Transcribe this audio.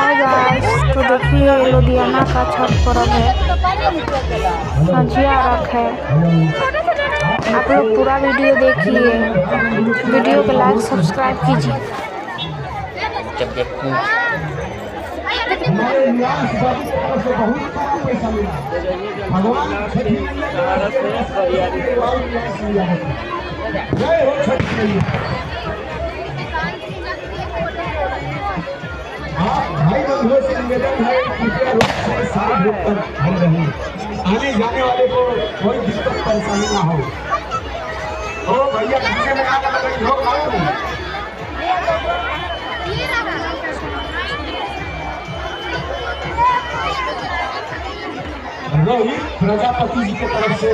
Hi guys, तो देखिए लुधियाना का छठ पर्व है, संझिया रख है। आप लोग पूरा वीडियो देखिए, वीडियो को लाइक सब्सक्राइब कीजिए। भाई बंधुओं से निवेदन है कि कृपया रोड से सारे लोग तक खड़े रहें, आने जाने वाले को कोई दिक्कत परेशानी ना हो। तो भैया पीछे में आकर लगे लोग आओ रोहित प्रजापति जी की तरफ से